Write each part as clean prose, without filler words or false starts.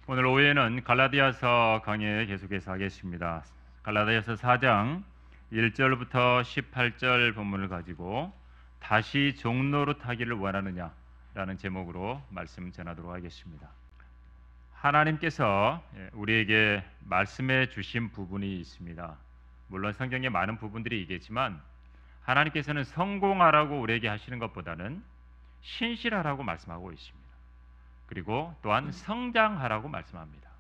오늘 오후에는 갈라디아서 강의 계속해서 하겠습니다. 갈라디아서 4장 1절부터 18절 본문을 가지고 다시 종로로 타기를 원하느냐라는 제목으로 말씀 전하도록 하겠습니다. 하나님께서 우리에게 말씀해 주신 부분이 있습니다. 물론 성경에 많은 부분들이 있겠지만 하나님께서는 성공하라고 우리에게 하시는 것보다는 신실하라고 말씀하고 있습니다. 그리고 또한 성장하라고 말씀합니다.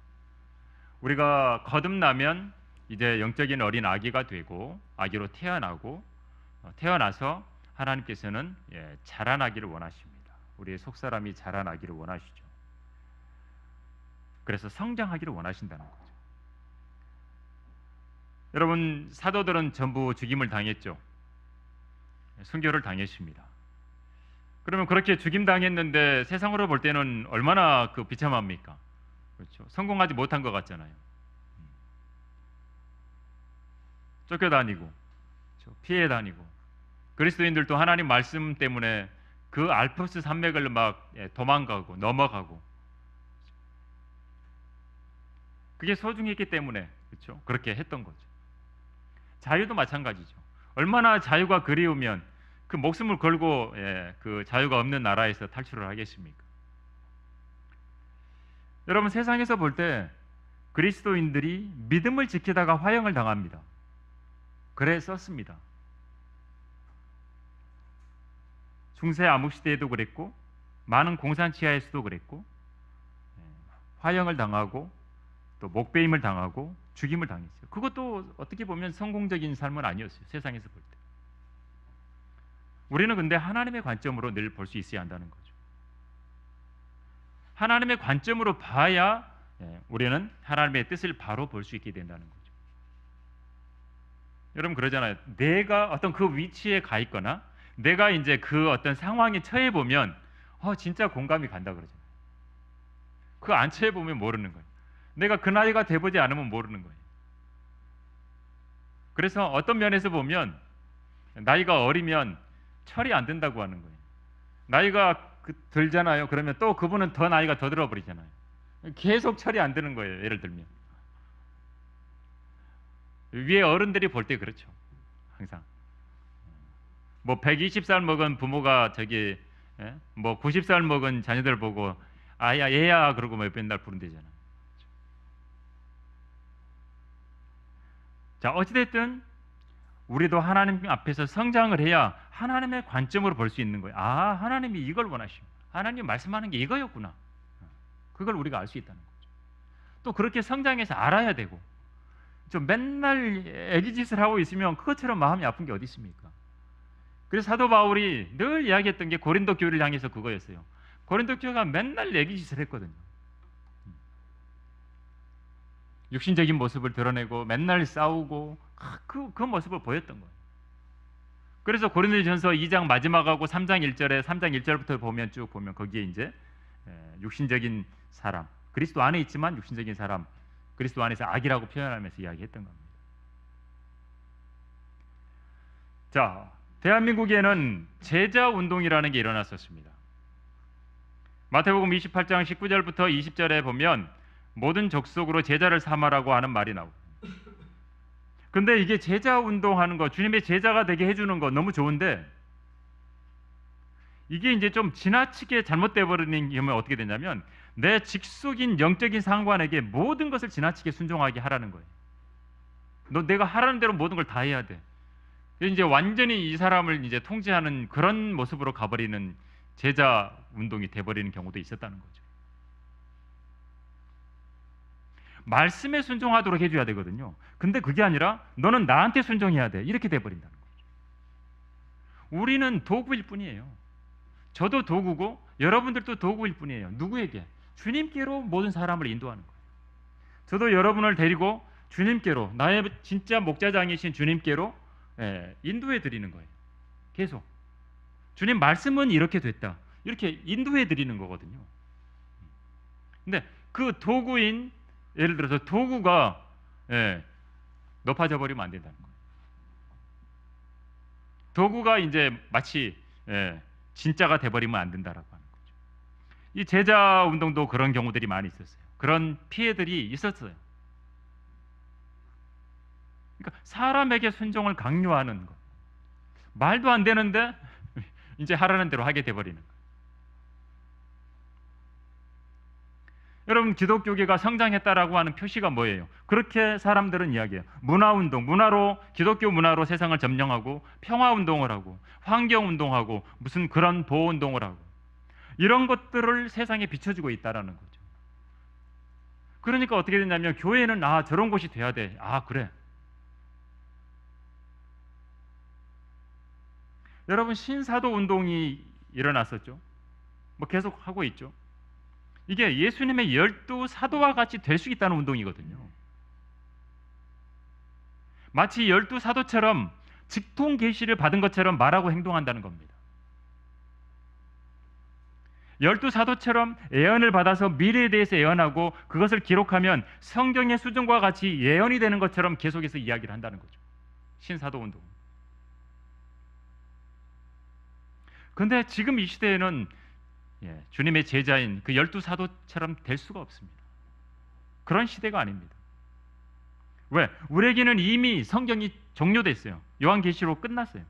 우리가 거듭나면 이제 영적인 어린 아기가 되고 아기로 태어나고 태어나서 하나님께서는 자라나기를 원하십니다. 우리의 속사람이 자라나기를 원하시죠. 그래서 성장하기를 원하신다는 거죠. 여러분, 사도들은 전부 죽임을 당했죠. 순교를 당했습니다. 그러면 그렇게 죽임 당했는데 세상으로 볼 때는 얼마나 비참합니까? 그렇죠. 성공하지 못한 것 같잖아요. 쫓겨다니고 피해 다니고 그리스도인들도 하나님 말씀 때문에 그 알프스 산맥을 막 도망가고 넘어가고 그게 소중했기 때문에 그렇죠. 그렇게 했던 거죠. 자유도 마찬가지죠. 얼마나 자유가 그리우면 그 목숨을 걸고 그 자유가 없는 나라에서 탈출을 하겠습니까? 여러분, 세상에서 볼 때 그리스도인들이 믿음을 지키다가 화형을 당합니다. 그래 썼습니다. 중세 암흑시대에도 그랬고 많은 공산치하에서도 그랬고 화형을 당하고 또 목베임을 당하고 죽임을 당했어요. 그것도 어떻게 보면 성공적인 삶은 아니었어요. 세상에서 볼 때. 우리는 근데 하나님의 관점으로 늘 볼 수 있어야 한다는 거죠. 하나님의 관점으로 봐야 우리는 하나님의 뜻을 바로 볼 수 있게 된다는 거죠. 여러분 그러잖아요. 내가 어떤 그 위치에 가 있거나 내가 이제 그 어떤 상황에 처해 보면 진짜 공감이 간다 그러잖아요. 그 안 처해 보면 모르는 거예요. 내가 그 나이가 돼보지 않으면 모르는 거예요. 그래서 어떤 면에서 보면 나이가 어리면 철이 안 든다고 하는 거예요. 나이가 들잖아요. 그러면 또 그분은 더 나이가 더 들어버리잖아요. 계속 철이 안 드는 거예요. 예를 들면 위에 어른들이 볼 때 그렇죠. 항상 뭐 120살 먹은 부모가 뭐 90살 먹은 자녀들 보고 아야 얘야 그러고 뭐 맨날 부른대잖아요. 자, 어찌됐든 우리도 하나님 앞에서 성장을 해야 하나님의 관점으로 볼 수 있는 거예요. 아, 하나님이 이걸 원하시고 하나님이 말씀하는 게 이거였구나. 그걸 우리가 알 수 있다는 거죠. 또 그렇게 성장해서 알아야 되고 좀 맨날 애기짓을 하고 있으면 그것처럼 마음이 아픈 게 어디 있습니까? 그래서 사도 바울이 늘 이야기했던 게 고린도 교회를 향해서 그거였어요. 고린도 교회가 맨날 애기짓을 했거든요. 육신적인 모습을 드러내고 맨날 싸우고 그 모습을 보였던 거예요. 그래서 고린도전서 2장 마지막하고 3장 1절에 3장 1절부터 보면 쭉 보면 거기에 이제 육신적인 사람, 그리스도 안에 있지만 육신적인 사람, 그리스도 안에서 악이라고 표현하면서 이야기했던 겁니다. 자, 대한민국에는 제자 운동이라는 게 일어났었습니다. 마태복음 28장 19절부터 20절에 보면 모든 족속으로 제자를 삼으라고 하는 말이 나오고, 근데 이게 제자 운동하는 거, 주님의 제자가 되게 해주는 거 너무 좋은데 이게 이제 좀 지나치게 잘못돼 버리는 경우에 어떻게 되냐면 내 직속인 영적인 상관에게 모든 것을 지나치게 순종하게 하라는 거예요. 내가 하라는 대로 모든 걸 다 해야 돼. 이제 완전히 이 사람을 이제 통제하는 그런 모습으로 가버리는 제자 운동이 돼버리는 경우도 있었다는 거죠. 말씀에 순종하도록 해줘야 되거든요. 근데 그게 아니라 너는 나한테 순종해야 돼. 이렇게 돼버린다는 거죠. 우리는 도구일 뿐이에요. 저도 도구고 여러분들도 도구일 뿐이에요. 누구에게? 주님께로 모든 사람을 인도하는 거예요. 저도 여러분을 데리고 주님께로, 나의 진짜 목자장이신 주님께로 인도해 드리는 거예요. 계속 주님 말씀은 이렇게 됐다, 이렇게 인도해 드리는 거거든요. 근데 그 도구인, 예를 들어서 도구가 높아져 버리면 안 된다는 거예요. 도구가 이제 마치 진짜가 돼버리면 안 된다라고 하는 거죠. 이 제자 운동도 그런 경우들이 많이 있었어요. 그런 피해들이 있었어요. 그러니까 사람에게 순종을 강요하는 것, 말도 안 되는데 이제 하라는 대로 하게 돼버리는 것. 여러분, 기독교계가 성장했다라고 하는 표시가 뭐예요? 그렇게 사람들은 이야기해요. 문화운동, 기독교 문화로 세상을 점령하고 평화운동을 하고 환경운동하고 무슨 그런 보호운동을 하고 이런 것들을 세상에 비춰주고 있다라는 거죠. 그러니까 어떻게 되냐면 교회는 저런 곳이 돼야 돼. 그래. 여러분, 신사도 운동이 일어났었죠. 뭐 계속 하고 있죠. 이게 예수님의 12사도와 같이 될 수 있다는 운동이거든요. 마치 12사도처럼 직통 계시를 받은 것처럼 말하고 행동한다는 겁니다. 12사도처럼 예언을 받아서 미래에 대해서 예언하고 그것을 기록하면 성경의 수준과 같이 예언이 되는 것처럼 계속해서 이야기를 한다는 거죠. 신사도 운동. 근데 지금 이 시대에는 주님의 제자인 그 12사도처럼 될 수가 없습니다. 그런 시대가 아닙니다. 왜? 우리에게는 이미 성경이 종료됐어요. 요한계시록 끝났어요.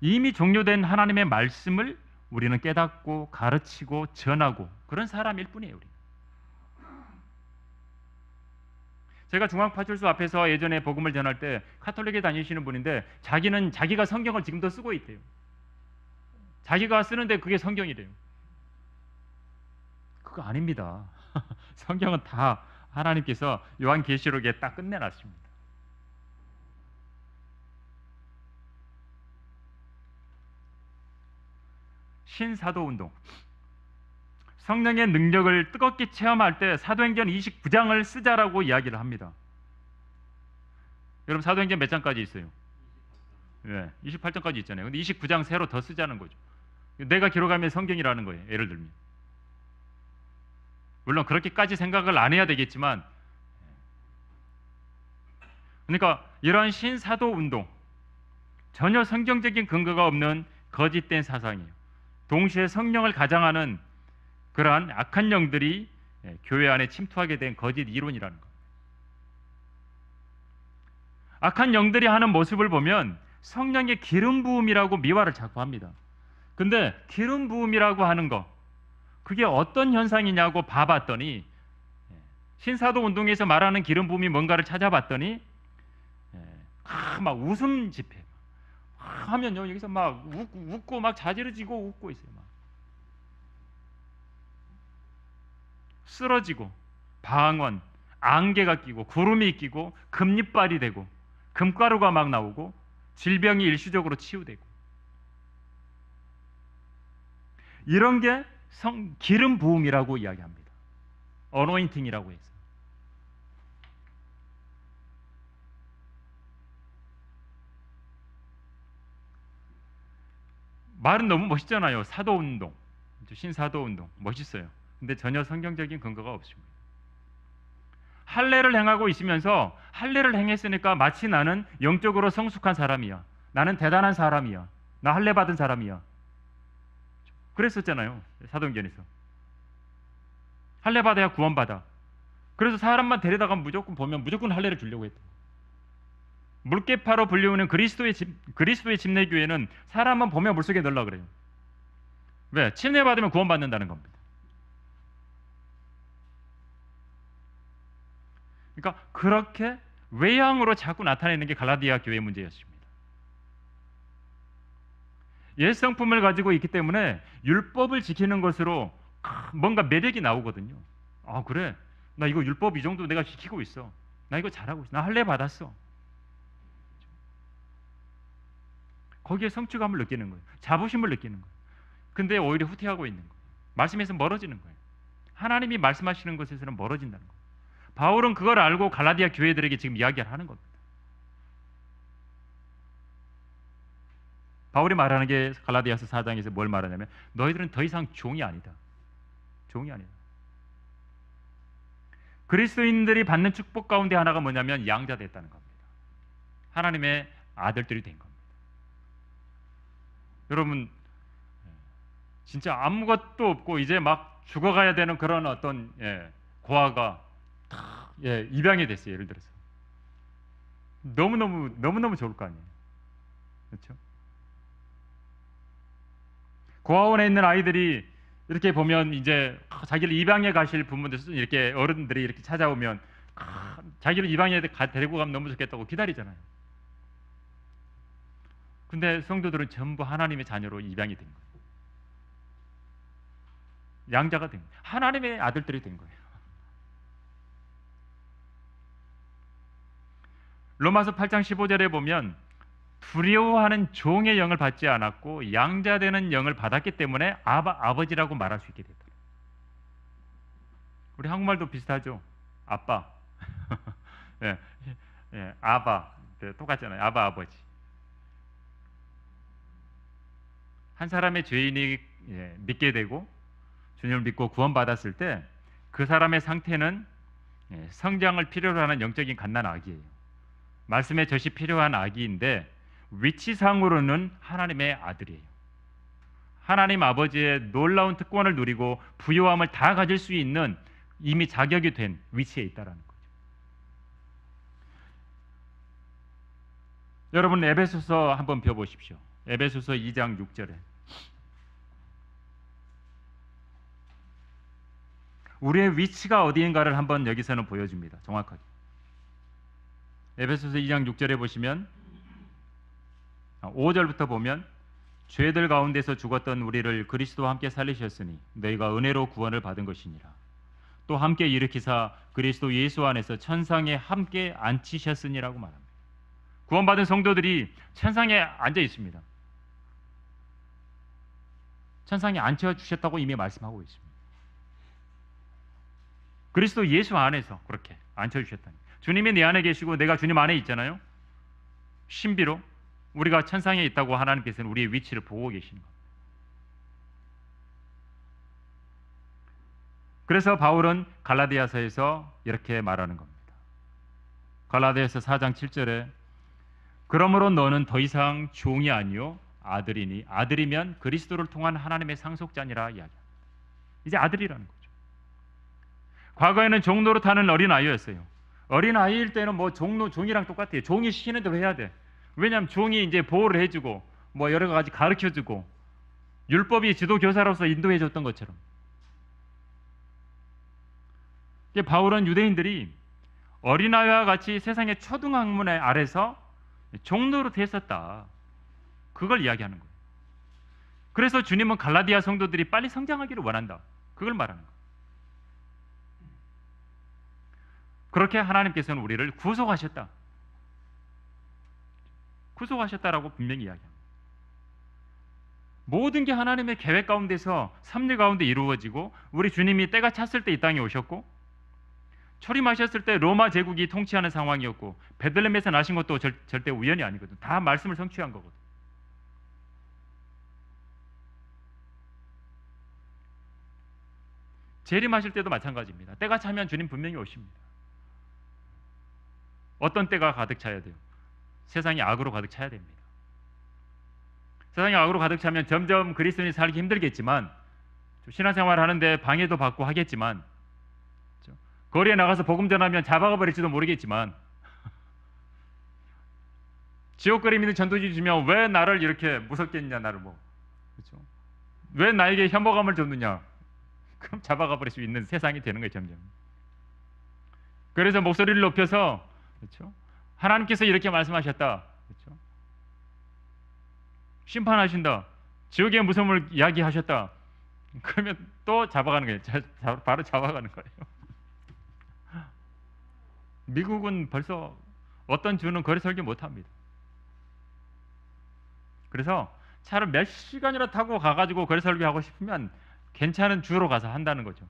이미 종료된 하나님의 말씀을 우리는 깨닫고 가르치고 전하고 그런 사람일 뿐이에요. 우리. 제가 중앙파출소 앞에서 예전에 복음을 전할 때 카톨릭에 다니시는 분인데 자기가 성경을 지금도 쓰고 있대요. 자기가 쓰는데 그게 성경이래요. 그거 아닙니다. 성경은 다 하나님께서 요한계시록에 딱 끝내놨습니다. 신사도운동, 성령의 능력을 뜨겁게 체험할 때 사도행전 29장을 쓰자라고 이야기를 합니다. 여러분, 사도행전 몇 장까지 있어요? 28장까지 있잖아요. 근데 29장 새로 더 쓰자는 거죠. 내가 기록하면 성경이라는 거예요. 예를 들면. 물론 그렇게까지 생각을 안 해야 되겠지만, 그러니까 이런 신사도운동, 전혀 성경적인 근거가 없는 거짓된 사상이에요. 동시에 성령을 가장하는 그러한 악한 영들이 교회 안에 침투하게 된 거짓 이론이라는 것. 악한 영들이 하는 모습을 보면 성령의 기름 부음이라고 미화를 자꾸 합니다. 근데 기름 부음이라고 하는 거, 그게 어떤 현상이냐고 봐봤더니 신사도 운동에서 말하는 기름 부음이 뭔가를 찾아봤더니 막 웃음 집회 하면요, 여기서 막 웃고 막 자지러지고 웃고 있어요. 막. 쓰러지고 방언, 안개가 끼고 구름이 끼고 금리빨이 되고 금가루가 막 나오고 질병이 일시적으로 치유되고 이런 게 기름 부음이라고 이야기합니다. 어노인팅이라고 해서. 말은 너무 멋있잖아요. 사도운동, 신사도운동 멋있어요. 근데 전혀 성경적인 근거가 없습니다. 할례를 행하고 있으면서 할례를 행했으니까 마치 나는 영적으로 성숙한 사람이야. 나는 대단한 사람이야. 나 할례 받은 사람이야. 그랬었잖아요. 사도행전에서. 할례 받아야 구원받아. 그래서 사람만 데려다가 무조건 할례를 주려고 했다. 물개파로 불리우는 그리스도의 침례교회는 사람만 보면 물속에 넣으려고 그래요. 왜? 침례받으면 구원받는다는 겁니다. 그러니까 그렇게 외향으로 자꾸 나타내는 게 갈라디아 교회의 문제였습니다. 옛 성품을 가지고 있기 때문에 율법을 지키는 것으로 뭔가 매력이 나오거든요. 그래, 나 이거 율법 이 정도 내가 지키고 있어. 나 이거 잘하고 있어. 나 할례 받았어. 거기에 성취감을 느끼는 거예요. 자부심을 느끼는 거예요. 근데 오히려 후퇴하고 있는 거예요. 말씀에서 멀어지는 거예요. 하나님이 말씀하시는 것에서는 멀어진다는 거예요. 바울은 그걸 알고 갈라디아 교회들에게 지금 이야기를 하는 겁니다. 바울이 말하는 게 갈라디아서 4장에서 뭘 말하냐면 너희들은 더 이상 종이 아니다. 종이 아니다. 그리스도인들이 받는 축복 가운데 하나가 뭐냐면 양자 됐다는 겁니다. 하나님의 아들들이 된 겁니다. 여러분 진짜 아무것도 없고 이제 막 죽어가야 되는 그런 어떤 고아가 입양이 됐어요. 예를 들어서 너무너무 좋을 거 아니에요. 그렇죠? 고아원에 있는 아이들이 이렇게 보면 이제 자기를 입양해 가실 부모들 이렇게 어른들이 이렇게 찾아오면 자기를 입양해 데리고 가면 너무 좋겠다고 기다리잖아요. 근데 성도들은 전부 하나님의 자녀로 입양이 된 거예요. 양자가 된 거예요. 하나님의 아들들이 된 거예요. 로마서 8장 15절에 보면 두려워하는 종의 영을 받지 않았고 양자되는 영을 받았기 때문에 아버지라고 말할 수 있게 됐다. 우리 한국말도 비슷하죠. 아빠, 아바, 똑같잖아요. 아바, 아버지. 한 사람의 죄인이 믿게 되고 주님을 믿고 구원받았을 때 그 사람의 상태는 성장을 필요로 하는 영적인 갓난아기예요. 말씀의 젖이 필요한 아기인데 위치상으로는 하나님의 아들이에요. 하나님 아버지의 놀라운 특권을 누리고 부요함을 다 가질 수 있는 이미 자격이 된 위치에 있다라는 거죠. 여러분 에베소서 한번 펴보십시오. 에베소서 2장 6절에 우리의 위치가 어디인가를 한번 여기서는 보여줍니다. 정확하게. 에베소서 2장 6절에 보시면 5절부터 보면 죄들 가운데서 죽었던 우리를 그리스도와 함께 살리셨으니 너희가 은혜로 구원을 받은 것이니라. 또 함께 일으키사 그리스도 예수 안에서 천상에 함께 앉히셨으니라고 말합니다. 구원받은 성도들이 천상에 앉아 있습니다. 천상에 앉혀주셨다고 이미 말씀하고 있습니다. 그리스도 예수 안에서 그렇게 앉혀주셨다니. 주님이 내 안에 계시고 내가 주님 안에 있잖아요. 신비로 우리가 천상에 있다고 하나님께서는 우리의 위치를 보고 계시는 겁니다. 그래서 바울은 갈라디아서에서 이렇게 말하는 겁니다. 갈라디아서 4장 7절에 그러므로 너는 더 이상 종이 아니요 아들이니 아들이면 그리스도를 통한 하나님의 상속자니라 이야기합니다. 이제 아들이라는 거죠. 과거에는 종 노릇하는 어린아이였어요. 어린아이일 때는 뭐 종이랑 똑같아요. 종이 시키는 대로 해야 돼. 왜냐하면 종이 이제 보호를 해주고 뭐 여러 가지 가르쳐주고 율법이 지도교사로서 인도해줬던 것처럼. 바울은 유대인들이 어린아이와 같이 세상의 초등학문의 아래서 종노릇했었다. 그걸 이야기하는 거예요. 그래서 주님은 갈라디아 성도들이 빨리 성장하기를 원한다. 그걸 말하는 거예요. 그렇게 하나님께서는 우리를 구속하셨다. 구속하셨다라고 분명히 이야기합니다. 모든 게 하나님의 계획 가운데서 섭리 가운데 이루어지고 우리 주님이 때가 찼을 때 이 땅에 오셨고 초림하셨을 때 로마 제국이 통치하는 상황이었고 베들레헴에서 나신 것도 절대 우연이 아니거든. 다 말씀을 성취한 거거든. 재림하실 때도 마찬가지입니다. 때가 차면 주님 분명히 오십니다. 어떤 때가 가득 차야 돼요? 세상이 악으로 가득 차야 됩니다. 세상이 악으로 가득 차면 점점 그리스도인이 살기 힘들겠지만 신앙생활 하는데 방해도 받고 하겠지만 거리에 나가서 복음 전하면 잡아가 버릴지도 모르겠지만 지옥거리 믿는 전도지 주면 왜 나를 이렇게 무섭게 했냐 나를 뭐 그렇죠? 왜 나에게 혐오감을 줬느냐 그럼 잡아가 버릴 수 있는 세상이 되는 거예요 점점. 그래서 목소리를 높여서 그렇죠? 하나님께서 이렇게 말씀하셨다. 그렇죠? 심판하신다. 지옥의 무서움을 이야기하셨다. 그러면 또 잡아가는 거예요. 바로 잡아가는 거예요. 미국은 벌써 어떤 주는 거리 설교 못합니다. 그래서 차를 몇 시간이나 타고 가가지고 거리 설교하고 싶으면 괜찮은 주로 가서 한다는 거죠.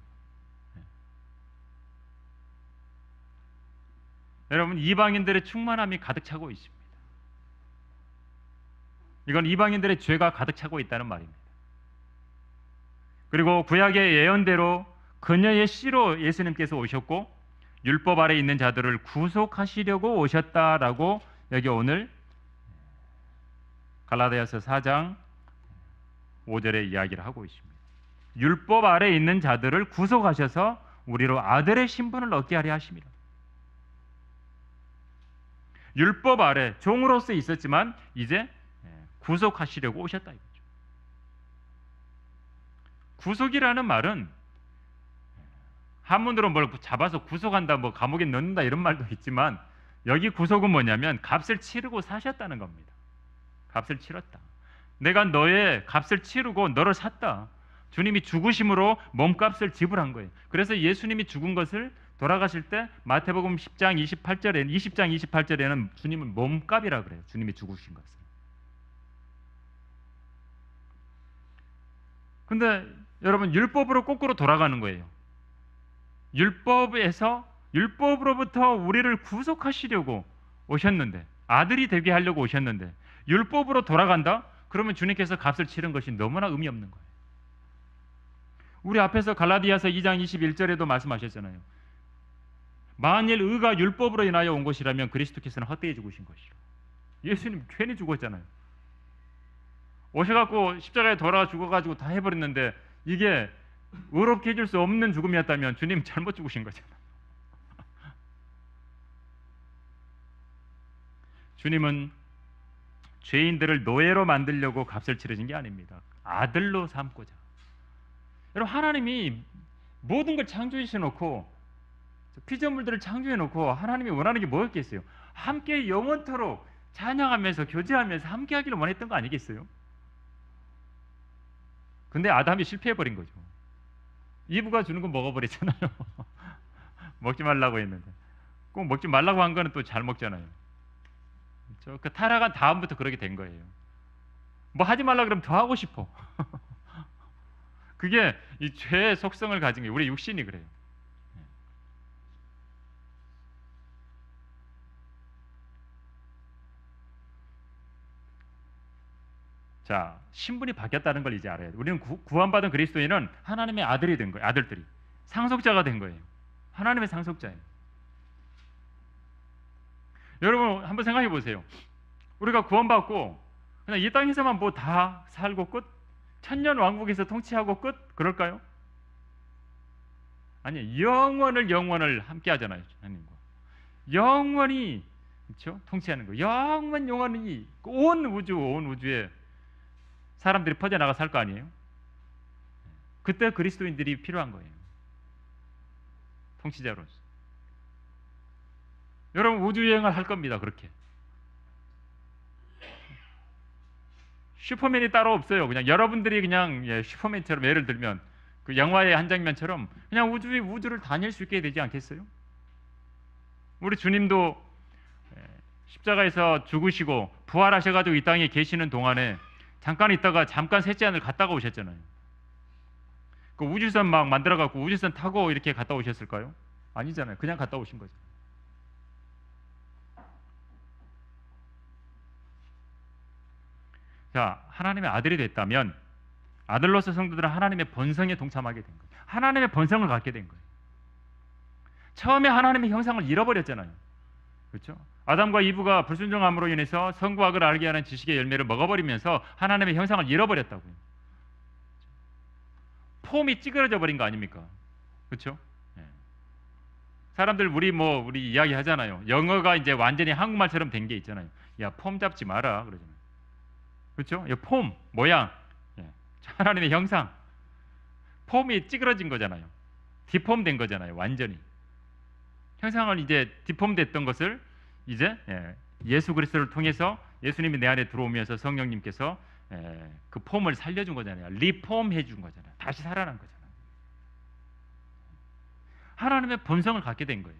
여러분 이방인들의 충만함이 가득 차고 있습니다. 이건 이방인들의 죄가 가득 차고 있다는 말입니다. 그리고 구약의 예언대로 그녀의 씨로 예수님께서 오셨고 율법 아래 있는 자들을 구속하시려고 오셨다라고 여기 오늘 갈라디아서 4장 5절에 이야기를 하고 있습니다. 율법 아래에 있는 자들을 구속하셔서 우리로 아들의 신분을 얻게 하려 하심이라. 율법 아래 종으로서 있었지만 이제 구속하시려고 오셨다 이거죠. 구속이라는 말은 한문으로 뭘 잡아서 구속한다, 뭐 감옥에 넣는다 이런 말도 있지만 여기 구속은 뭐냐면 값을 치르고 사셨다는 겁니다. 값을 치렀다. 내가 너의 값을 치르고 너를 샀다. 주님이 죽으심으로 몸값을 지불한 거예요. 그래서 예수님이 죽은 것을 돌아가실 때 마태복음 10장 28절에는 주님은 몸값이라 그래요. 주님이 죽으신 것을. 근데 여러분 율법으로 거꾸로 돌아가는 거예요. 율법으로부터 우리를 구속하시려고 오셨는데, 아들이 되게 하려고 오셨는데 율법으로 돌아간다? 그러면 주님께서 값을 치른 것이 너무나 의미 없는 거예요. 우리 앞에서 갈라디아서 2장 21절에도 말씀하셨잖아요. 만일 의가 율법으로 인하여 온 것이라면 그리스도께서는 헛되이 죽으신 것이요. 예수님 괜히 죽었잖아요. 오셔갖고 십자가에 돌아가 죽어가지고 다 해버렸는데 이게 의롭게 해줄 수 없는 죽음이었다면 주님 잘못 죽으신 거잖아요. 주님은 죄인들을 노예로 만들려고 값을 치르신 게 아닙니다. 아들로 삼고자. 여러분 하나님이 모든 걸 창조해 놓고 피조물들을 창조해 놓고 하나님이 원하는 게 뭐였겠어요? 함께 영원토록 찬양하면서 교제하면서 함께 하기를 원했던 거 아니겠어요? 근데 아담이 실패해 버린 거죠. 이브가 주는 거 먹어버렸잖아요. 먹지 말라고 했는데 꼭 먹지 말라고 한 거는 또 잘 먹잖아요. 그렇죠? 그 타락한 다음부터 그렇게 된 거예요. 뭐 하지 말라 그러면 더 하고 싶어. 그게 이 죄의 속성을 가진 게 우리 육신이 그래요. 자, 신분이 바뀌었다는 걸 이제 알아야 돼요. 우리는 구원받은 그리스도인은 하나님의 아들이 된 거예요. 아들들이 상속자가 된 거예요. 하나님의 상속자예요. 여러분 한번 생각해 보세요. 우리가 구원받고 그냥 이 땅에서만 뭐 다 살고 끝? 천년 왕국에서 통치하고 끝? 그럴까요? 아니, 영원을 함께 하잖아요. 하나님과 영원히, 그렇죠? 통치하는 거. 영원히 온 우주에 사람들이 퍼져나가 살 거 아니에요? 그때 그리스도인들이 필요한 거예요. 통치자로서. 여러분 우주여행을 할 겁니다. 그렇게. 슈퍼맨이 따로 없어요. 그냥 여러분들이 그냥 슈퍼맨처럼 예를 들면 그 영화의 한 장면처럼 그냥 우주를 다닐 수 있게 되지 않겠어요? 우리 주님도 십자가에서 죽으시고 부활하셔가지고 이 땅에 계시는 동안에 잠깐 있다가 잠깐 셋째 하늘 갔다가 오셨잖아요. 그 우주선 막 만들어갖고 우주선 타고 이렇게 갔다 오셨을까요? 아니잖아요. 그냥 갔다 오신 거죠. 자, 하나님의 아들이 됐다면 아들로서 성도들은 하나님의 본성에 동참하게 된 거예요. 하나님의 본성을 갖게 된 거예요. 처음에 하나님의 형상을 잃어버렸잖아요. 그렇죠? 아담과 이브가 불순종함으로 인해서 선과 악을 알게 하는 지식의 열매를 먹어버리면서 하나님의 형상을 잃어버렸다고요. 폼이 찌그러져 버린 거 아닙니까? 그렇죠? 네. 사람들 우리 이야기 하잖아요. 영어가 이제 완전히 한국말처럼 된 게 있잖아요. 야, 폼 잡지 마라 그러잖아요. 그렇죠? 이 폼, 모양, 하나님의 형상, 폼이 찌그러진 거잖아요. 디폼된 거잖아요. 완전히 형상을 이제 디폼됐던 것을 이제 예수 그리스도를 통해서 예수님이 내 안에 들어오면서 성령님께서 그 폼을 살려준 거잖아요. 리폼해 준 거잖아요. 다시 살아난 거잖아요. 하나님의 본성을 갖게 된 거예요.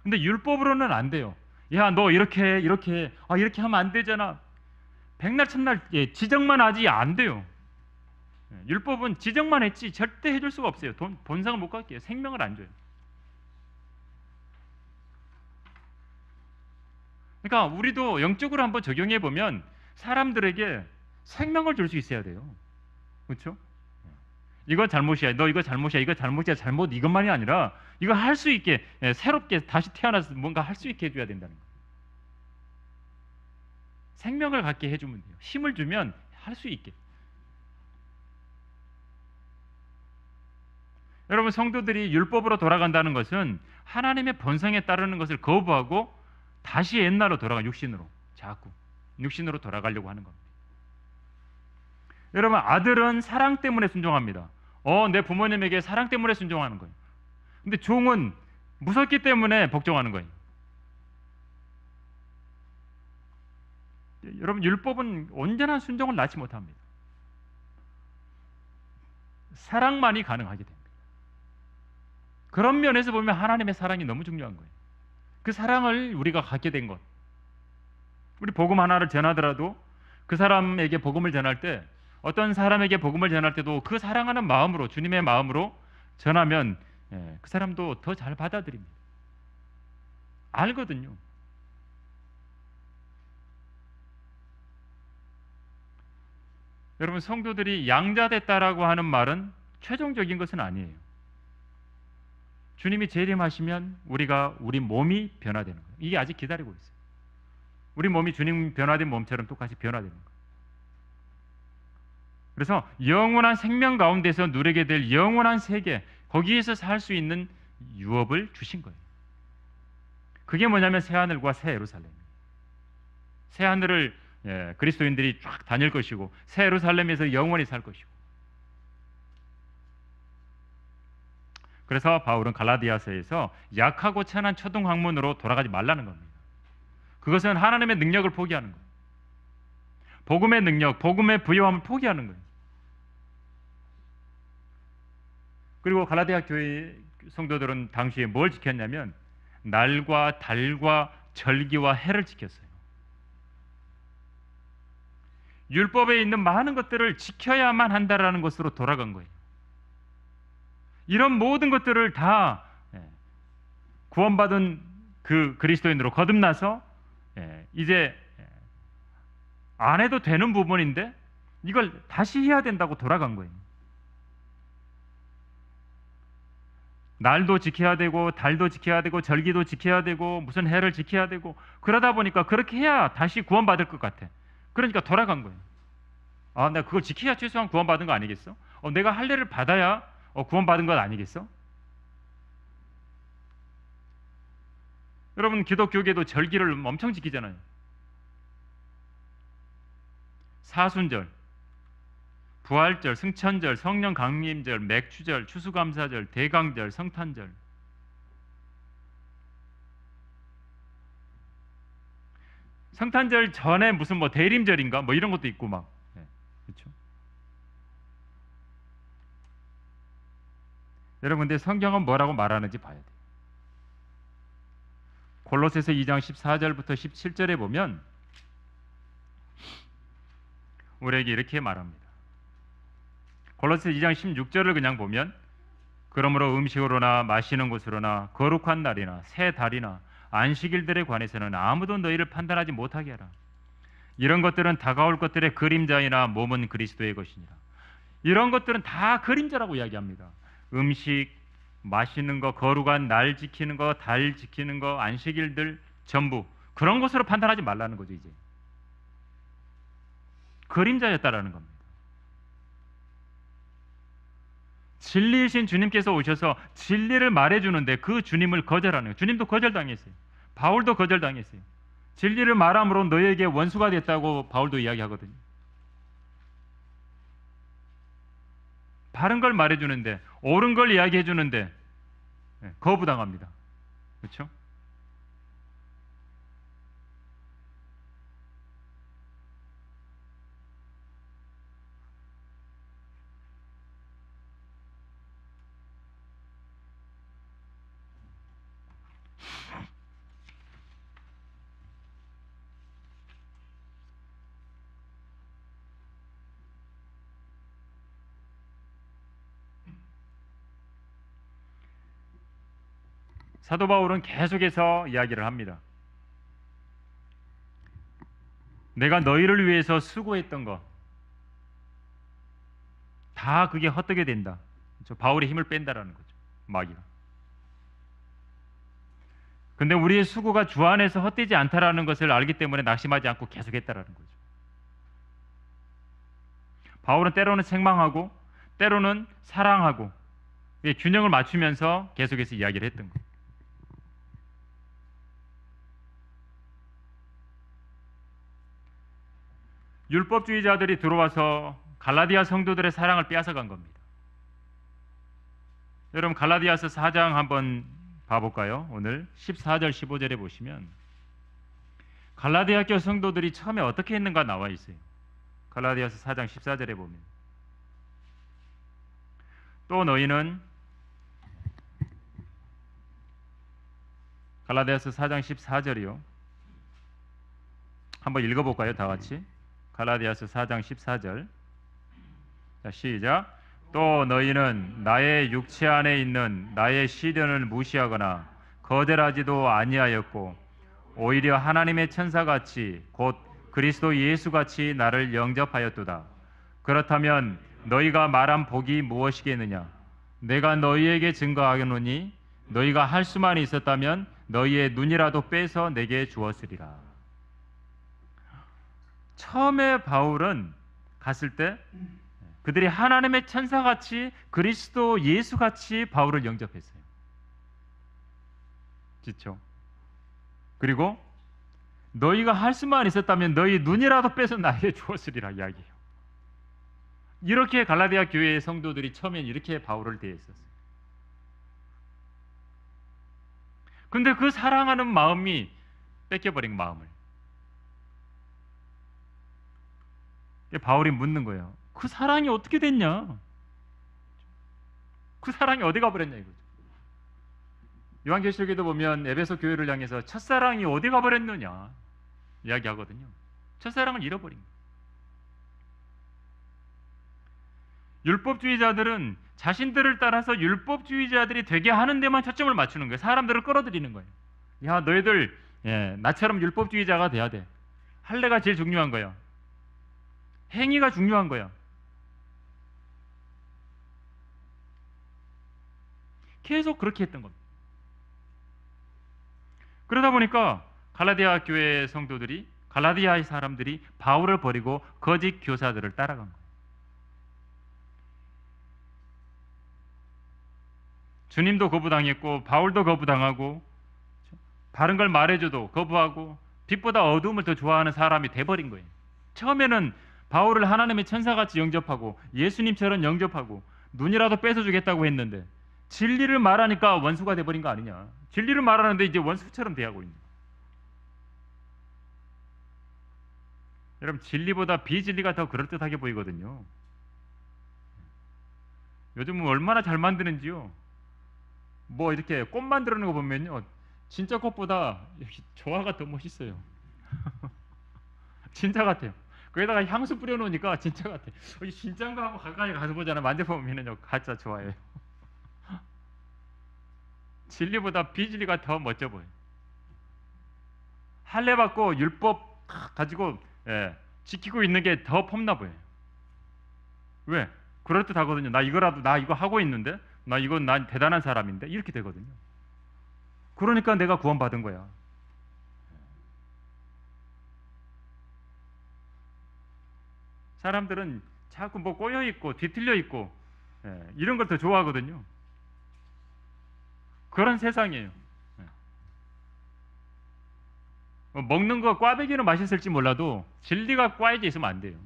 근데 율법으로는 안 돼요. 야, 너 이렇게 하면 안 되잖아. 백날 천날 지적만 하지 안 돼요. 율법은 지적만 했지 절대 해줄 수가 없어요. 본성을 못 갖게 해요. 생명을 안 줘요. 그러니까 우리도 영적으로 한번 적용해 보면 사람들에게 생명을 줄 수 있어야 돼요. 그렇죠? 이거 잘못이야, 너 이거 잘못이야, 이거 잘못이야, 잘못 이것만이 아니라 이거 할 수 있게 새롭게 다시 태어나서 뭔가 할 수 있게 해줘야 된다는 거예요. 생명을 갖게 해주면 돼요. 힘을 주면 할 수 있게. 여러분, 성도들이 율법으로 돌아간다는 것은 하나님의 본성에 따르는 것을 거부하고 다시 옛날로 돌아가, 육신으로, 자꾸 육신으로 돌아가려고 하는 겁니다. 여러분, 아들은 사랑 때문에 순종합니다. 내 부모님에게 사랑 때문에 순종하는 거예요. 근데 종은 무섭기 때문에 복종하는 거예요. 여러분, 율법은 온전한 순종을 낳지 못합니다. 사랑만이 가능하게 됩니다. 그런 면에서 보면 하나님의 사랑이 너무 중요한 거예요. 그 사랑을 우리가 갖게 된 것. 우리 복음 하나를 전하더라도 그 사람에게 복음을 전할 때, 어떤 사람에게 복음을 전할 때도 그 사랑하는 마음으로, 주님의 마음으로 전하면 그 사람도 더 잘 받아들입니다. 알거든요. 여러분, 성도들이 양자됐다라고 하는 말은 최종적인 것은 아니에요. 주님이 재림하시면 우리 몸이 변화되는 거예요. 이게 아직 기다리고 있어요. 우리 몸이 주님 변화된 몸처럼 똑같이 변화되는 거예요. 그래서 영원한 생명 가운데서 누리게 될 영원한 세계, 거기에서 살 수 있는 유업을 주신 거예요. 그게 뭐냐면 새하늘과 새 예루살렘입니다. 새하늘을 그리스도인들이 쫙 다닐 것이고, 새 예루살렘에서 영원히 살 것이고. 그래서 바울은 갈라디아서에서 약하고 천한 초등 학문으로 돌아가지 말라는 겁니다. 그것은 하나님의 능력을 포기하는 거예요. 복음의 능력, 복음의 부요함을 포기하는 거예요. 그리고 갈라디아 교회 성도들은 당시에 뭘 지켰냐면 날과 달과 절기와 해를 지켰어요. 율법에 있는 많은 것들을 지켜야만 한다라는 것으로 돌아간 거예요. 이런 모든 것들을 다 구원받은 그 그리스도인으로 거듭나서 이제 안 해도 되는 부분인데 이걸 다시 해야 된다고 돌아간 거예요. 날도 지켜야 되고 달도 지켜야 되고 절기도 지켜야 되고 무슨 해를 지켜야 되고, 그러다 보니까 그렇게 해야 다시 구원받을 것 같아. 그러니까 돌아간 거예요. 내가 그걸 지켜야 최소한 구원받은 거 아니겠어? 내가 할례를 받아야 구원받은 것 아니겠어? 여러분, 기독교계도 절기를 엄청 지키잖아요. 사순절, 부활절, 승천절, 성령 강림절, 맥주절, 추수감사절, 대강절, 성탄절. 성탄절 전에 무슨 대림절인가 이런 것도 있고 막. 그렇죠? 여러분, 근데 성경은 뭐라고 말하는지 봐야 돼요. 골로새서 2장 14절부터 17절에 보면 우리에게 이렇게 말합니다. 골로새 2장 16절을 그냥 보면, 그러므로 음식으로나 마시는 것으로나 거룩한 날이나 새 달이나 안식일들에 관해서는 아무도 너희를 판단하지 못하게 하라. 이런 것들은 다가올 것들의 그림자이나 몸은 그리스도의 것이니라. 이런 것들은 다 그림자라고 이야기합니다. 음식, 마시는 거, 거룩한 날 지키는 거, 달 지키는 거, 안식일들 전부 그런 것으로 판단하지 말라는 거죠. 이제 그림자였다라는 겁니다. 진리이신 주님께서 오셔서 진리를 말해주는데 그 주님을 거절하는 거예요. 주님도 거절당했어요. 바울도 거절당했어요. 진리를 말함으로 너에게 원수가 됐다고 바울도 이야기하거든요. 바른 걸 말해주는데, 옳은 걸 이야기해주는데 거부당합니다. 그렇죠? 사도 바울은 계속해서 이야기를 합니다. 내가 너희를 위해서 수고했던 것 다 그게 헛되게 된다. 그렇죠? 바울의 힘을 뺀다라는 거죠. 마귀가. 근데 우리의 수고가 주 안에서 헛되지 않다라는 것을 알기 때문에 낙심하지 않고 계속했다라는 거죠. 바울은 때로는 책망하고 때로는 사랑하고 균형을 맞추면서 계속해서 이야기를 했던 거예요. 율법주의자들이 들어와서 갈라디아 성도들의 사랑을 빼앗아간 겁니다. 여러분 갈라디아서 4장 한번 봐볼까요? 오늘 14절 15절에 보시면 갈라디아 교 성도들이 처음에 어떻게 했는가 나와 있어요. 갈라디아서 4장 14절에 보면 또 너희는 갈라디아서 4장 14절이요. 한번 읽어볼까요? 다 같이. 갈라디아서 4장 14절. 자, 시작. 또 너희는 나의 육체 안에 있는 나의 시련을 무시하거나 거절하지도 아니하였고 오히려 하나님의 천사같이 곧 그리스도 예수같이 나를 영접하였도다. 그렇다면 너희가 말한 복이 무엇이겠느냐? 내가 너희에게 증거하노니 너희가 할 수만 있었다면 너희의 눈이라도 빼서 내게 주었으리라. 처음에 바울은 갔을 때 그들이 하나님의 천사같이 그리스도 예수같이 바울을 영접했어요. 그렇죠? 그리고 너희가 할 수만 있었다면 너희 눈이라도 빼서 나에게 주었으리라 이야기해요. 이렇게 갈라디아 교회의 성도들이 처음엔 이렇게 바울을 대했었어요. 근데 그 사랑하는 마음이 뺏겨버린 마음을 바울이 묻는 거예요. 그 사랑이 어떻게 됐냐? 그 사랑이 어디 가버렸냐 이거죠. 요한계시록에도 보면 에베소 교회를 향해서 첫사랑이 어디 가버렸느냐 이야기하거든요. 첫사랑을 잃어버린 거예요. 율법주의자들은 자신들을 따라서 율법주의자들이 되게 하는 데만 초점을 맞추는 거예요. 사람들을 끌어들이는 거예요. 야 너희들 나처럼 율법주의자가 돼야 돼. 할례가 제일 중요한 거야. 행위가 중요한 거야. 계속 그렇게 했던 겁니다. 그러다 보니까 갈라디아 교회 성도들이 갈라디아의 사람들이 바울을 버리고 거짓 교사들을 따라간 거예요. 주님도 거부당했고 바울도 거부당하고 바른 걸 말해줘도 거부하고 빛보다 어두움을 더 좋아하는 사람이 돼버린 거예요. 처음에는 바울을 하나님의 천사같이 영접하고 예수님처럼 영접하고 눈이라도 뺏어주겠다고 했는데 진리를 말하니까 원수가 돼버린 거 아니냐. 진리를 말하는데 이제 원수처럼 대하고 있는 거예요. 여러분 진리보다 비진리가 더 그럴듯하게 보이거든요. 요즘은 얼마나 잘 만드는지요. 뭐 이렇게 꽃 만드는 거 보면요 진짜 꽃보다 조화가 더 멋있어요. 진짜 같아요. 거기다가 향수 뿌려놓으니까 진짜 같아. 진짜인가 하고 가까이 가서 보잖아. 만져보면요 가짜 좋아해요. 진리보다 비진리가 더 멋져 보여요. 할례 받고 율법 가지고 지키고 있는 게 더 폼나 보여요. 왜? 그럴듯하거든요. 나 이거 하고 있는데 난 대단한 사람인데 이렇게 되거든요. 그러니까 내가 구원받은 거야. 사람들은 자꾸 뭐 꼬여 있고 뒤틀려 있고 이런 걸 더 좋아하거든요. 그런 세상이에요. 먹는 거 꽈배기는 맛있을지 몰라도 진리가 꽈여져 있으면 안 돼요.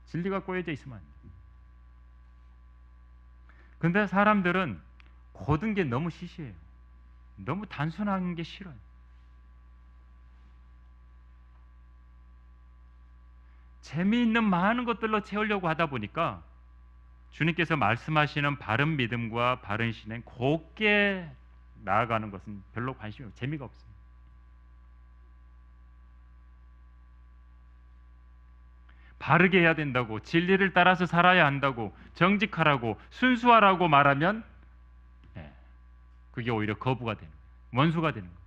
진리가 꽈여져 있으면 안 돼요. 근데 사람들은 고든 게 너무 시시해요. 너무 단순한 게 싫어요. 재미있는 많은 것들로 채우려고 하다 보니까 주님께서 말씀하시는 바른 믿음과 바른 신행 곱게 나아가는 것은 별로 관심이 없어요. 재미가 없어요. 바르게 해야 된다고 진리를 따라서 살아야 한다고 정직하라고 순수하라고 말하면 그게 오히려 거부가 되는 거예요. 원수가 되는 거예요.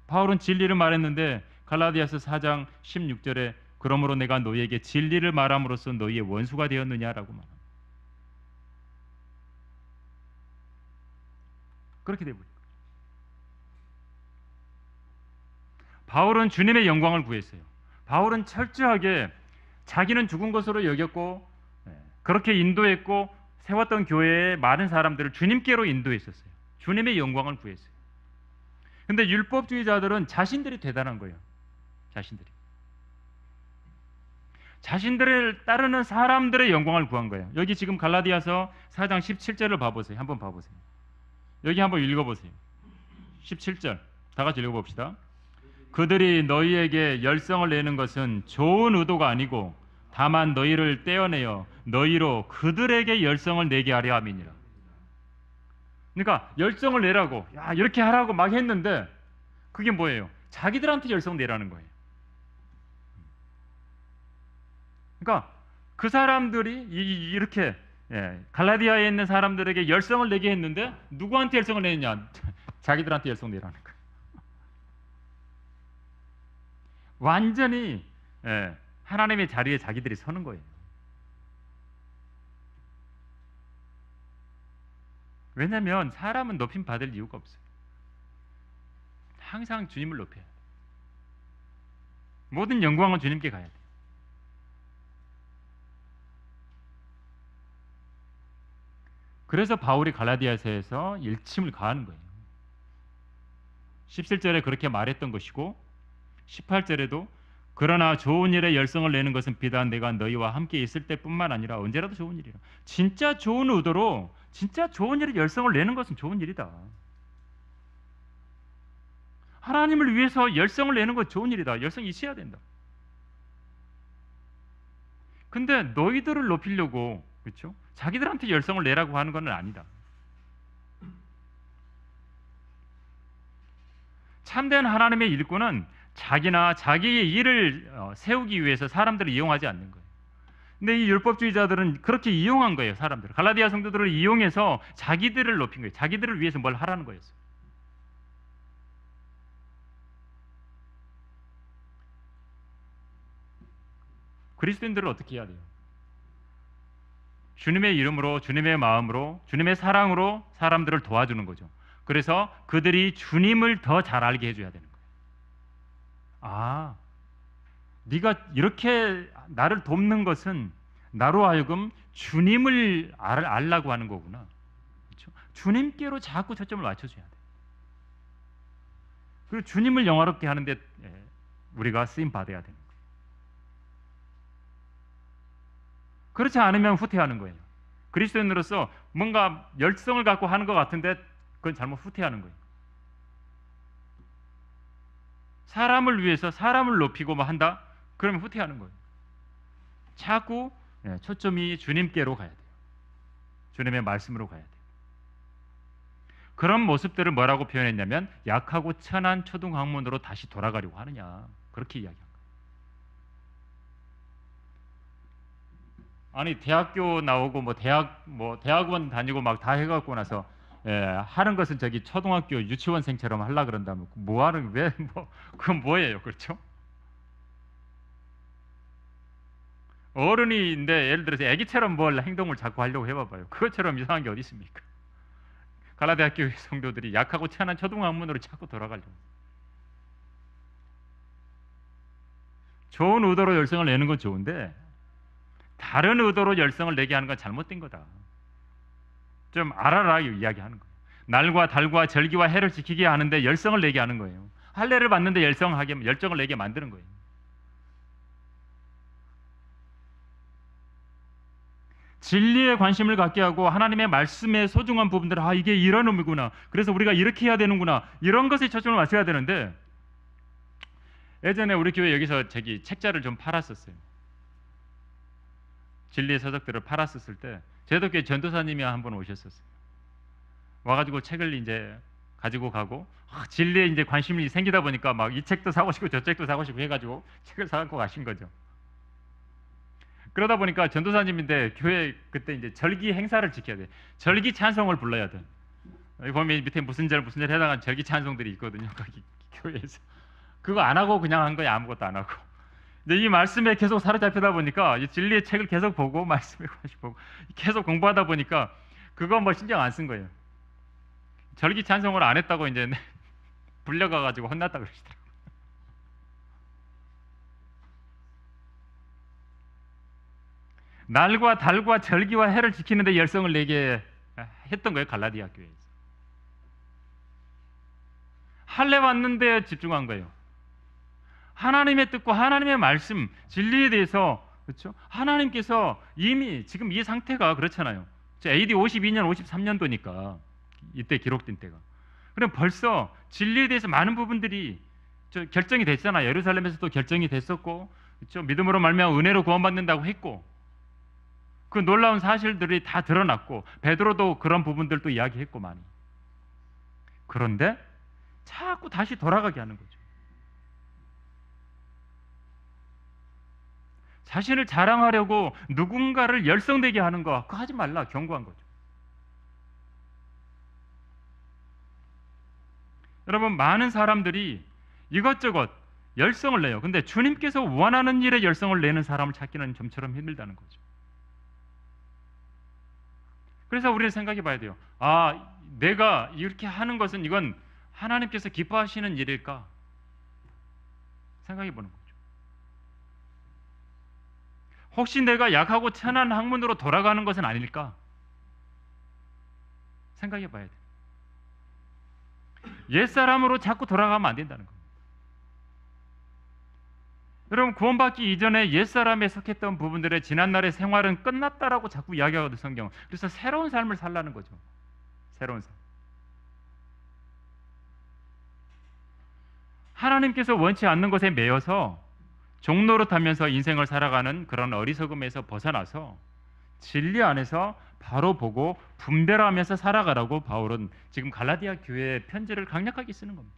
바울은 진리를 말했는데 갈라디아서 4장 16절에 그러므로 내가 너희에게 진리를 말함으로써 너희의 원수가 되었느냐라고 말합니다. 그렇게 되어버린 거예요. 바울은 주님의 영광을 구했어요. 바울은 철저하게 자기는 죽은 것으로 여겼고 그렇게 인도했고 세웠던 교회의 많은 사람들을 주님께로 인도했었어요. 주님의 영광을 구했어요. 근데 율법주의자들은 자신들이 대단한 거예요. 자신들을 따르는 사람들의 영광을 구한 거예요. 여기 지금 갈라디아서 4장 17절을 봐보세요. 한번 봐보세요. 여기 한번 읽어보세요. 17절 다 같이 읽어봅시다. 그들이 너희에게 열성을 내는 것은 좋은 의도가 아니고 다만 너희를 떼어내어 너희로 그들에게 열성을 내게 하려 함이니라. 그러니까 열성을 내라고 이렇게 하라고 막 했는데 그게 뭐예요? 자기들한테 열성 내라는 거예요. 그러니까 그 사람들이 이렇게 갈라디아에 있는 사람들에게 열성을 내게 했는데 누구한테 열성을 내느냐? 자기들한테 열성 내라는 거예요. 완전히 하나님의 자리에 자기들이 서는 거예요. 왜냐하면 사람은 높임 받을 이유가 없어요. 항상 주님을 높여야 돼요. 모든 영광은 주님께 가야 돼요. 그래서 바울이 갈라디아서에서 일침을 가하는 거예요. 17절에 그렇게 말했던 것이고 18절에도 그러나 좋은 일에 열성을 내는 것은 비단 내가 너희와 함께 있을 때뿐만 아니라 언제라도 좋은 일이라. 진짜 좋은 의도로 진짜 좋은 일에 열성을 내는 것은 좋은 일이다. 하나님을 위해서 열성을 내는 건 좋은 일이다. 열성이 있어야 된다. 근데 너희들을 높이려고 그렇죠? 자기들한테 열성을 내라고 하는 건 아니다. 참된 하나님의 일꾼은 자기나 자기의 일을 세우기 위해서 사람들을 이용하지 않는 거예요. 근데 이 율법주의자들은 그렇게 이용한 거예요. 사람들을. 갈라디아 성도들을 이용해서 자기들을 높인 거예요. 자기들을 위해서 뭘 하라는 거였어요. 그리스도인들은 어떻게 해야 돼요? 주님의 이름으로, 주님의 마음으로, 주님의 사랑으로 사람들을 도와주는 거죠. 그래서 그들이 주님을 더 잘 알게 해줘야 되는 거예요. 아, 네가 이렇게 나를 돕는 것은 나로 하여금 주님을 알라고 하는 거구나. 그렇죠? 주님께로 자꾸 초점을 맞춰줘야 돼. 그리고 주님을 영화롭게 하는데 우리가 쓰임 받아야 되는 거예요. 그렇지 않으면 후퇴하는 거예요. 그리스도인으로서 뭔가 열성을 갖고 하는 것 같은데 그건 잘못 후퇴하는 거예요. 사람을 위해서 사람을 높이고 뭐 한다? 그러면 후퇴하는 거예요. 자꾸 초점이 주님께로 가야 돼요. 주님의 말씀으로 가야 돼요. 그런 모습들을 뭐라고 표현했냐면 약하고 천한 초등학문으로 다시 돌아가려고 하느냐, 그렇게 이야기합니다. 아니 대학교 나오고 대학원 다니고 막 다 해갖고 나서 하는 것은 저기 초등학교 유치원생처럼 하려 그런다면 그건 뭐예요, 그렇죠? 어른인데 예를 들어서 아기처럼 뭘 행동을 자꾸 하려고 해봐봐요. 그것처럼 이상한 게 어디 있습니까? 갈라디아 교회 성도들이 약하고 천한 초등학문으로 자꾸 돌아가려고. 좋은 의도로 열성을 내는 건 좋은데 다른 의도로 열성을 내게 하는 건 잘못된 거다. 좀 알아라 이야기하는 거예요. 날과 달과 절기와 해를 지키게 하는데 열성을 내게 하는 거예요. 할례를 받는데 열정을 내게 만드는 거예요. 진리에 관심을 갖게 하고 하나님의 말씀의 소중한 부분들을 이게 이런 의미구나. 그래서 우리가 이렇게 해야 되는구나. 이런 것에 초점을 맞춰야 되는데 예전에 우리 교회 여기서 책자를 좀 팔았었어요. 진리의 서적들을 팔았었을 때 저희도 교회 전도사님이 한 번 오셨었어요. 와가지고 책을 이제 가지고 가고 진리에 이제 관심이 생기다 보니까 막 이 책도 사고 싶고 저 책도 사고 싶고 해가지고 책을 사갖고 가신 거죠. 그러다 보니까 전도사님인데 교회 그때 이제 절기 행사를 지켜야 돼. 절기 찬송을 불러야 돼. 여기 보면 밑에 무슨 절 해당하는 절기 찬송들이 있거든요. 거기 교회에서 그거 안 하고 그냥 한 거야. 아무것도 안 하고. 근데 이 말씀에 계속 사로잡히다 보니까 이 진리의 책을 계속 보고 말씀에 관심 보고 계속 공부하다 보니까 그거 뭐 신경 안 쓴 거예요. 절기 찬송을 안 했다고 이제 불려가가지고 혼났다 그러시더라고요. 날과 달과 절기와 해를 지키는데 열성을 내게 했던 거예요. 갈라디아 교회에서. 할례 받는데 집중한 거예요. 하나님의 뜻과 하나님의 말씀, 진리에 대해서, 그렇죠? 하나님께서 이미 지금 이 상태가 그렇잖아요. AD 52년, 53년도니까 이때 기록된 때가. 그럼 벌써 진리에 대해서 많은 부분들이 결정이 됐잖아요. 예루살렘에서도 결정이 됐었고, 그렇죠? 믿음으로 말미암아 은혜로 구원받는다고 했고, 그 놀라운 사실들이 다 드러났고, 베드로도 그런 부분들도 이야기했고 많이. 그런데 자꾸 다시 돌아가게 하는 거죠. 자신을 자랑하려고 누군가를 열성되게 하는 거, 그거 하지 말라 경고한 거죠. 여러분, 많은 사람들이 이것저것 열성을 내요. 근데 주님께서 원하는 일에 열성을 내는 사람을 찾기는 좀처럼 힘들다는 거죠. 그래서 우리는 생각해 봐야 돼요. 아, 내가 이렇게 하는 것은 이건 하나님께서 기뻐하시는 일일까? 생각해 보는 거죠. 혹시 내가 약하고 천한 학문으로 돌아가는 것은 아닐까? 생각해 봐야 돼요. 옛사람으로 자꾸 돌아가면 안 된다는 겁니다. 여러분, 구원받기 이전에 옛사람에 속했던 부분들의 지난날의 생활은 끝났다라고 자꾸 이야기하거든요, 성경은. 그래서 새로운 삶을 살라는 거죠. 새로운 삶. 하나님께서 원치 않는 것에 매여서 종노릇하면서 인생을 살아가는 그런 어리석음에서 벗어나서 진리 안에서 바로 보고 분별하면서 살아가라고 바울은 지금 갈라디아 교회의 편지를 강력하게 쓰는 겁니다.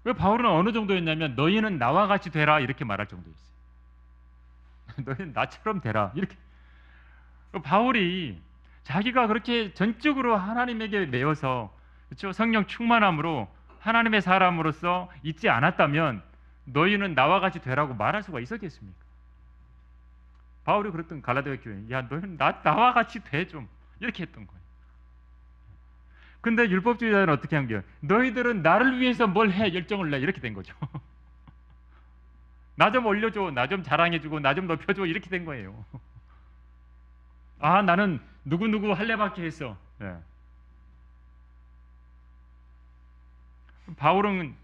왜 바울은 어느 정도였냐면 너희는 나와 같이 되라 이렇게 말할 정도였어요. 너희는 나처럼 되라 이렇게. 바울이 자기가 그렇게 전적으로 하나님에게 매여서, 그렇죠? 성령 충만함으로 하나님의 사람으로서 있지 않았다면 너희는 나와 같이 되라고 말할 수가 있었겠습니까? 바울이 그랬던 갈라디아 교회, 야 너희는 나와 같이 돼 좀 이렇게 했던 거예요. 근데 율법주의자는 어떻게 한 거예요? 너희들은 나를 위해서 뭘 해, 열정을 내, 이렇게 된 거죠. 나 좀 올려줘, 나 좀 자랑해주고, 나 좀 높여줘, 이렇게 된 거예요. 아, 나는 누구누구 할례받게 했어. 네. 바울은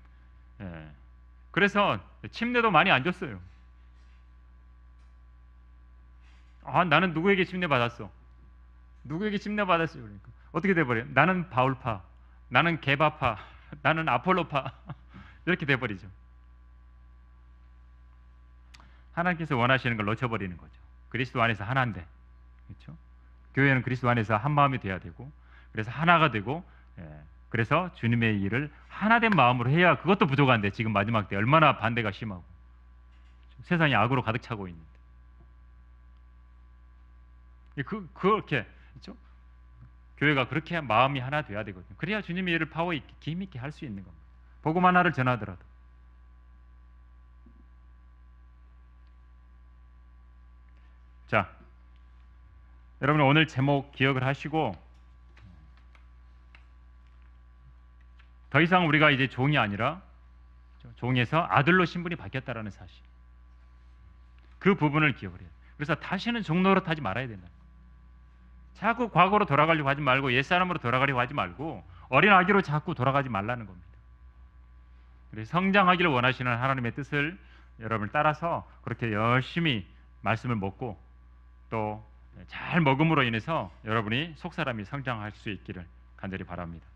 그래서 침례도 많이 안 줬어요. 아, 나는 누구에게 침례 받았어. 누구에게 침례 받았어요. 그러니까 어떻게 돼버려요? 나는 바울파, 나는 게바파, 나는 아폴로파 이렇게 돼버리죠. 하나님께서 원하시는 걸 놓쳐버리는 거죠. 그리스도 안에서 하나인데, 그렇죠? 교회는 그리스도 안에서 한 마음이 돼야 되고, 그래서 하나가 되고, 그래서 주님의 일을 하나된 마음으로 해야. 그것도 부족한데 지금 마지막 때 얼마나 반대가 심하고 세상이 악으로 가득 차고 있는데 그렇게, 그렇죠? 교회가 그렇게 마음이 하나 돼야 되거든요. 그래야 주님의 일을 파워 있게 힘 있게 할 수 있는 겁니다. 복음 하나를 전하더라도. 자, 여러분 오늘 제목 기억을 하시고, 더 이상 우리가 이제 종이 아니라 종에서 아들로 신분이 바뀌었다라는 사실, 그 부분을 기억을 해요. 그래서 다시는 종 노릇하지 말아야 된다. 자꾸 과거로 돌아가려고 하지 말고, 옛사람으로 돌아가려고 하지 말고, 어린 아기로 자꾸 돌아가지 말라는 겁니다. 그래서 성장하기를 원하시는 하나님의 뜻을 여러분을 따라서 그렇게 열심히 말씀을 먹고 또 잘 먹음으로 인해서 여러분이 속사람이 성장할 수 있기를 간절히 바랍니다.